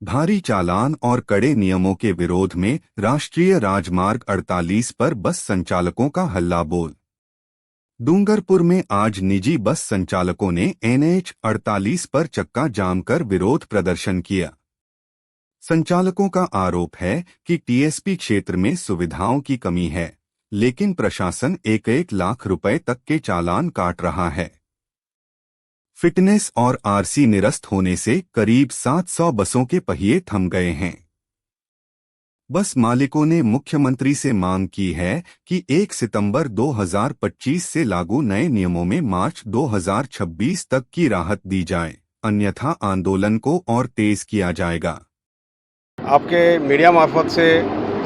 भारी चालान और कड़े नियमों के विरोध में राष्ट्रीय राजमार्ग 48 पर बस संचालकों का हल्ला बोल। डूंगरपुर में आज निजी बस संचालकों ने NH 48 पर चक्का जाम कर विरोध प्रदर्शन किया। संचालकों का आरोप है कि TSP क्षेत्र में सुविधाओं की कमी है, लेकिन प्रशासन 1-1 लाख रुपए तक के चालान काट रहा है। फिटनेस और RC निरस्त होने से करीब 700 बसों के पहिए थम गए हैं। बस मालिकों ने मुख्यमंत्री से मांग की है कि 1 सितंबर 2025 से लागू नए नियमों में मार्च 2026 तक की राहत दी जाए, अन्यथा आंदोलन को और तेज किया जाएगा। आपके मीडिया मार्फत से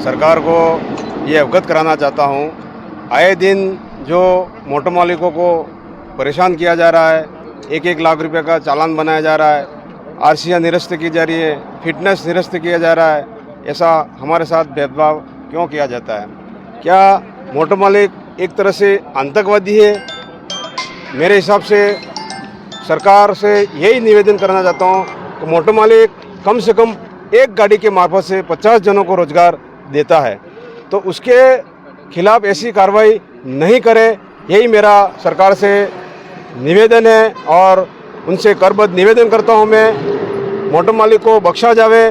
सरकार को ये अवगत कराना चाहता हूँ, आए दिन जो मोटर मालिकों को परेशान किया जा रहा है, 1-1 लाख रुपए का चालान बनाया जा रहा है, RCयाँ निरस्त की जा रही है, फिटनेस निरस्त किया जा रहा है, ऐसा हमारे साथ भेदभाव क्यों किया जाता है? क्या मोटर मालिक एक तरह से आतंकवादी है? मेरे हिसाब से सरकार से यही निवेदन करना चाहता हूँ कि मोटर मालिक कम से कम एक गाड़ी के मार्फत से 50 जनों को रोजगार देता है, तो उसके खिलाफ ऐसी कार्रवाई नहीं करे, यही मेरा सरकार से निवेदन है। और उनसे करबद्ध निवेदन करता हूँ मैं, मोटर मालिक को बख्शा जावे,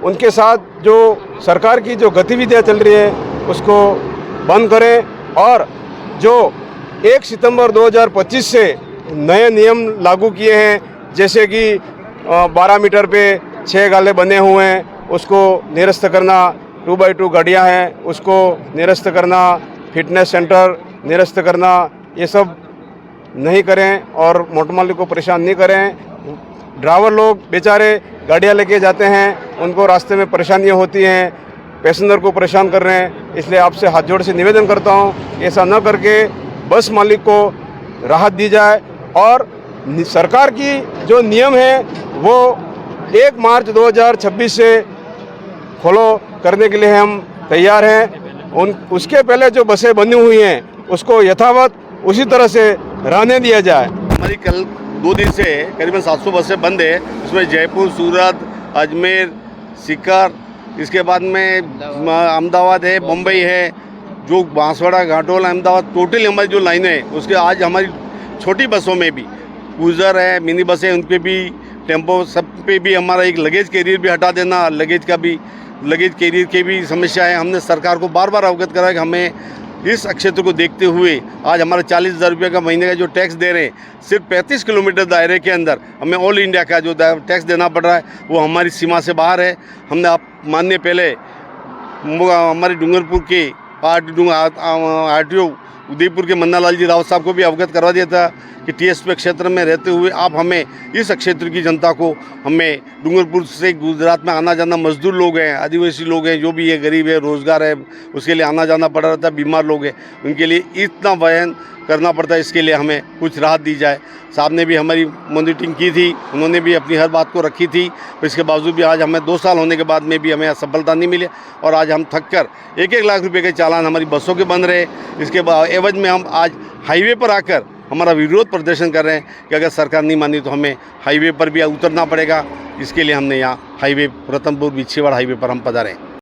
उनके साथ जो सरकार की जो गतिविधियाँ चल रही है उसको बंद करें, और जो 1 सितंबर 2025 से नए नियम लागू किए हैं, जैसे कि 12 मीटर पे 6 गाले बने हुए हैं उसको निरस्त करना, 2x2 गाड़ियाँ हैं उसको निरस्त करना, फिटनेस सेंटर निरस्त करना, ये सब नहीं करें और मोटर मालिक को परेशान नहीं करें। ड्राइवर लोग बेचारे गाड़ियाँ लेके जाते हैं, उनको रास्ते में परेशानियाँ होती हैं, पैसेंजर को परेशान कर रहे हैं, इसलिए आपसे हाथ जोड़ से निवेदन करता हूँ ऐसा न करके बस मालिक को राहत दी जाए, और सरकार की जो नियम है वो 1 मार्च 2026 से फॉलो करने के लिए हम तैयार हैं। उसके पहले जो बसें बनी हुई हैं उसको यथावत उसी तरह से रहने दिया जाए। हमारी कल 2 दिन से करीबन 700 बसें बंद है, उसमें जयपुर, सूरत, अजमेर, सीकर, इसके बाद में अहमदाबाद है, मुंबई है, जो बांसवाड़ा, घाटोल, अहमदाबाद, टोटल हमारी जो लाइनें हैं उसके आज हमारी छोटी बसों में भी क्रूज़र है, मिनी बस है, उन पर भी, टेम्पो, सब पे भी हमारा एक लगेज कैरियर भी हटा देना, लगेज कैरियर की भी समस्या है। हमने सरकार को बार बार अवगत करा कि हमें इस क्षेत्र को देखते हुए आज हमारा 40,000 रुपये का महीने का जो टैक्स दे रहे हैं, सिर्फ 35 किलोमीटर दायरे के अंदर हमें ऑल इंडिया का जो टैक्स देना पड़ रहा है वो हमारी सीमा से बाहर है। हमने आप मानने पहले हमारे डूंगरपुर के RTO उदयपुर के मन्नालाल जी रावत साहब को भी अवगत करवा दिया था कि TSP क्षेत्र में रहते हुए आप हमें इस क्षेत्र की जनता को, हमें डूंगरपुर से गुजरात में आना जाना, मजदूर लोग हैं, आदिवासी लोग हैं, जो भी है, गरीब है, रोज़गार है, उसके लिए आना जाना पड़ रहा था, बीमार लोग हैं, उनके लिए इतना वहन करना पड़ता है, इसके लिए हमें कुछ राहत दी जाए। साहब ने भी हमारी मॉनिटरिंग की थी, उन्होंने भी अपनी हर बात को रखी थी, पर इसके बावजूद भी आज हमें 2 साल होने के बाद में भी हमें सफलता नहीं मिली, और आज हम थक कर 1-1 लाख रुपए के चालान हमारी बसों के बंद रहे। इसके एवज में हम आज हाईवे पर आकर हमारा विरोध प्रदर्शन कर रहे हैं कि अगर सरकार नहीं मानी तो हमें हाईवे पर भी उतरना पड़ेगा। इसके लिए हमने यहाँ हाईवे रतनपुर बिछीवाड़ हाईवे पर हम पधारे हैं।